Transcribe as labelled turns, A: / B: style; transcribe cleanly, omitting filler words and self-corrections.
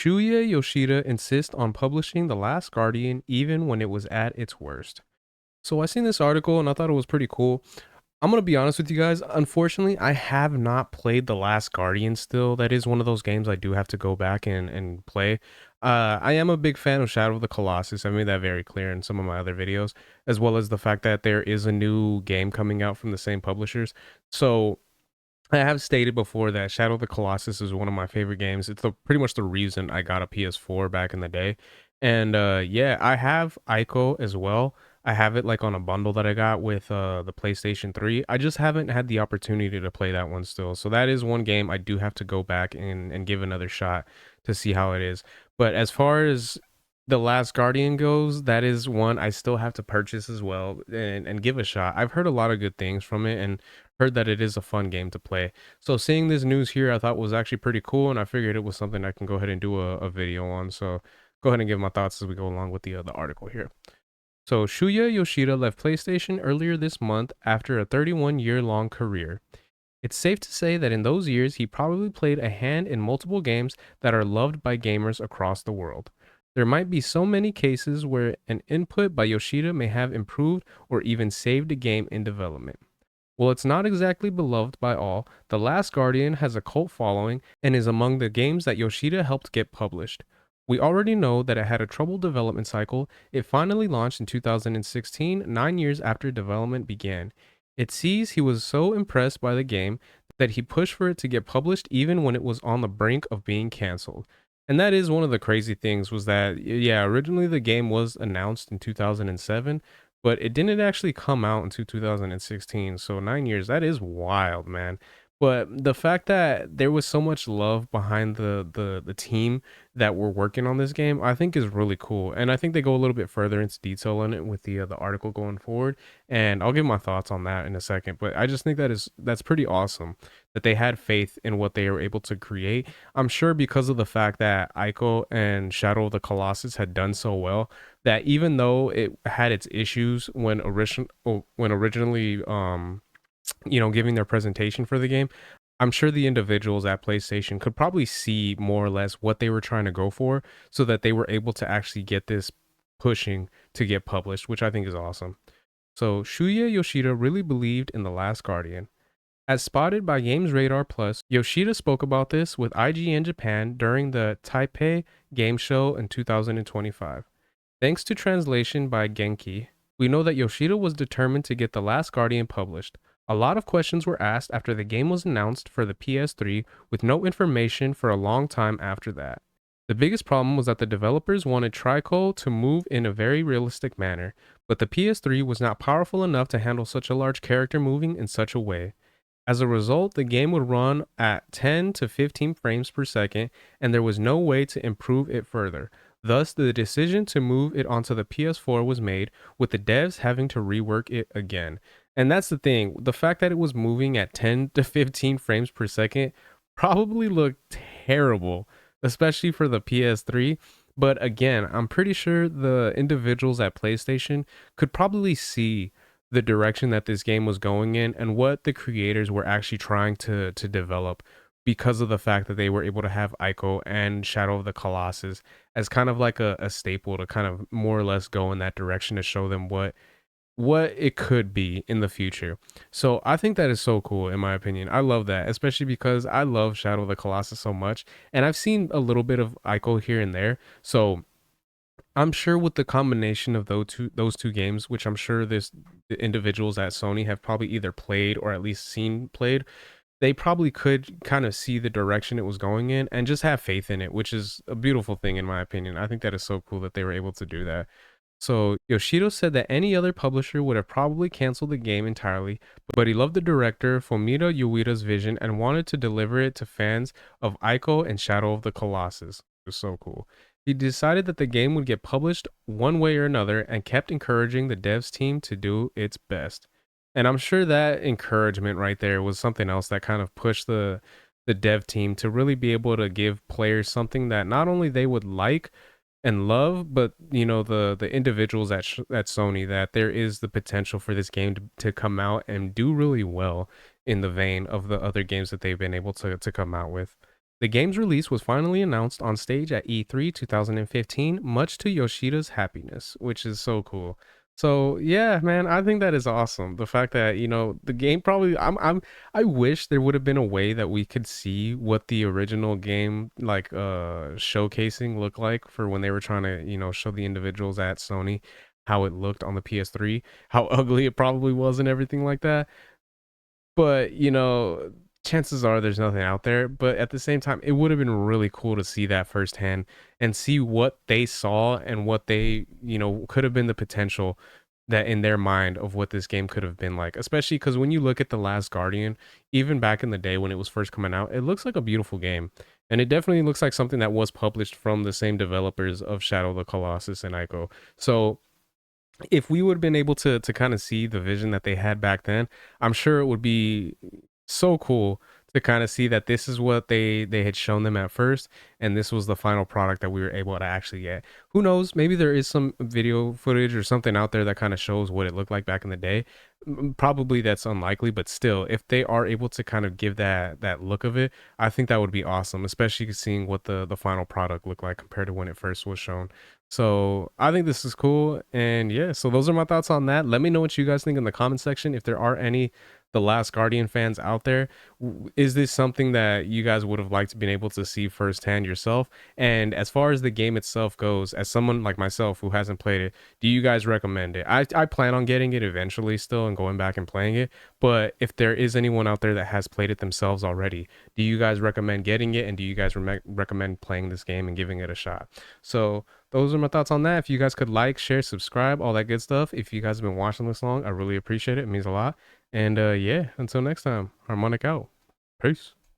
A: Shuya Yoshida insists on publishing The Last Guardian even when it was at its worst. So I seen this article and I thought it was pretty cool. I'm gonna be honest with you guys. Unfortunately, I have not played The Last Guardian still. That is one of those games I do have to go back and play. I am a big fan of Shadow of the Colossus. I made that very clear in some of my other videos, as well as the fact that there is a new game coming out from the same publishers. So I have stated before that Shadow of the Colossus is one of my favorite games. It's pretty much the reason I got a PS4 back in the day. And yeah, I have Ico as well. I have it like on a bundle that I got with the PlayStation 3. I just haven't had the opportunity to play that one still. So that is one game I do have to go back and give another shot to see how it is. But as far as The Last Guardian goes, that is one I still have to purchase as well and give a shot. I've heard a lot of good things from it and heard that it is a fun game to play. So seeing this news here, I thought was actually pretty cool, and I figured it was something I can go ahead and do a video on. So go ahead and give my thoughts as we go along with the article here. So Shuya Yoshida left PlayStation earlier this month after a 31-year-long career. It's safe to say that in those years, he probably played a hand in multiple games that are loved by gamers across the world. There might be so many cases where an input by Yoshida may have improved or even saved a game in development. While it's not exactly beloved by all, The Last Guardian has a cult following and is among the games that Yoshida helped get published. We already know that it had a troubled development cycle. It finally launched in 2016, 9 years after development began. It sees he was so impressed by the game that he pushed for it to get published even when it was on the brink of being canceled. And that is one of the crazy things was that, yeah, originally the game was announced in 2007, but it didn't actually come out until 2016. So 9 years, that is wild, man. But the fact that there was so much love behind the team that were working on this game, I think is really cool. And I think they go a little bit further into detail on it with the article going forward. And I'll give my thoughts on that in a second. But I just think that's pretty awesome that they had faith in what they were able to create. I'm sure because of the fact that Ico and Shadow of the Colossus had done so well, that even though it had its issues when originally giving their presentation for the game, I'm sure the individuals at PlayStation could probably see more or less what they were trying to go for so that they were able to actually get this pushing to get published, which I think is awesome. So Shuya Yoshida really believed in The Last Guardian. As spotted by Games Radar Plus, Yoshida spoke about this with IGN Japan during the Taipei Game Show in 2025. Thanks to translation by Genki, we know that Yoshida was determined to get The Last Guardian published. A lot of questions were asked after the game was announced for the PS3 with no information for a long time after that. The biggest problem was that the developers wanted Trico to move in a very realistic manner, but the PS3 was not powerful enough to handle such a large character moving in such a way. As a result, the game would run at 10 to 15 frames per second, and there was no way to improve it further. Thus, the decision to move it onto the PS4 was made, with the devs having to rework it again. And that's the thing, the fact that it was moving at 10 to 15 frames per second probably looked terrible, especially for the PS3. But again, I'm pretty sure the individuals at PlayStation could probably see the direction that this game was going in and what the creators were actually trying to develop because of the fact that they were able to have Ico and Shadow of the Colossus as kind of like a staple to kind of more or less go in that direction to show them what it could be in the future. So I think that is so cool in my opinion. I love that, especially because I love Shadow of the Colossus so much and I've seen a little bit of Ico here and there. So I'm sure with the combination of those two games, which I'm sure the individuals at Sony have probably either played or at least seen played, they probably could kind of see the direction it was going in and just have faith in it, which is a beautiful thing in my opinion. I think that is so cool that they were able to do that. So Yoshida said that any other publisher would have probably canceled the game entirely, but he loved the director Fumito Ueda's vision and wanted to deliver it to fans of Ico and Shadow of the Colossus. It was so cool. He decided that the game would get published one way or another and kept encouraging the devs team to do its best. And I'm sure that encouragement right there was something else that kind of pushed the dev team to really be able to give players something that not only they would like and love, but the individuals at Sony, that there is the potential for this game to come out and do really well in the vein of the other games that they've been able to come out with. The game's release was finally announced on stage at E3 2015, much to Yoshida's happiness, which is so cool. So yeah, man, I think that is awesome. The fact that the game probably I wish there would have been a way that we could see what the original game like showcasing looked like for when they were trying to show the individuals at Sony how it looked on the PS3, how ugly it probably was and everything like that. But, chances are there's nothing out there. But at the same time, it would have been really cool to see that firsthand and see what they saw and what they, could have been the potential that in their mind of what this game could have been like. Especially because when you look at The Last Guardian, even back in the day when it was first coming out, it looks like a beautiful game. And it definitely looks like something that was published from the same developers of Shadow of the Colossus and Ico. So if we would have been able to kind of see the vision that they had back then, I'm sure it would be so cool to kind of see that this is what they had shown them at first, and this was the final product that we were able to actually get. Who knows? Maybe there is some video footage or something out there that kind of shows what it looked like back in the day. Probably that's unlikely, but still, if they are able to kind of give that look of it, I think that would be awesome, especially seeing what the final product looked like compared to when it first was shown. So I think this is cool. And yeah, so those are my thoughts on that. Let me know what you guys think in the comment section. If there are any The Last Guardian fans out there, is this something that you guys would have liked being able to see firsthand yourself? And as far as the game itself goes, as someone like myself who hasn't played it, do you guys recommend it? I plan on getting it eventually still and going back and playing it. But if there is anyone out there that has played it themselves already, do you guys recommend getting it? And do you guys recommend playing this game and giving it a shot? So those are my thoughts on that. If you guys could like, share, subscribe, all that good stuff. If you guys have been watching this long, I really appreciate it. It means a lot. And yeah, until next time, Harmonic out. Peace.